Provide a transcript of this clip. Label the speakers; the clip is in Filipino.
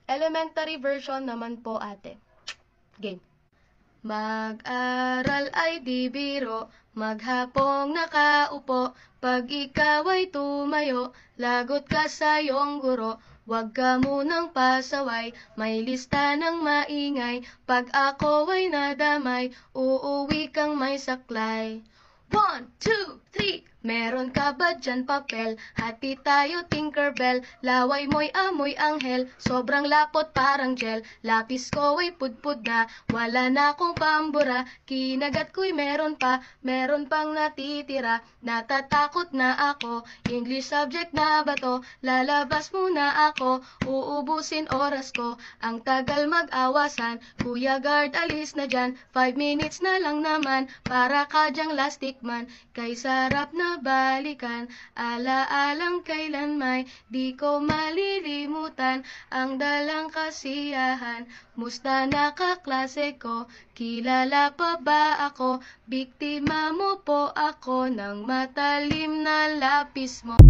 Speaker 1: Elementary version naman po, ate. Game. Mag-aral ay di biro, maghapong nakaupo, pag ikaw ay tumayo, lagot ka sa iyong guro. Huwag ka munang pasaway, may lista ng maingay, pag ako ay nadamay, uuwi kang may saklay. 1, 2, 3, meron ka ba dyan papel? Hati tayo Tinkerbell, laway mo'y amoy anghel, sobrang lapot parang gel, lapis ko ay pudpud na, wala na akong pambura, kinagat ko'y meron pang natitira, natatakot na ako, English subject na ba to? Lalabas muna ako, uubusin oras ko, ang tagal mag-awasan, Kuya Guard alis na dyan, 5 minutes na lang naman, para ka dyang lastik man, kay sarap na balikan, alaalang kailan may di ko malilimutan, ang dalang kasiyahan, musta na kaklase ko, kilala pa ba ako, biktima mo po ako ng matalim na lapis mo.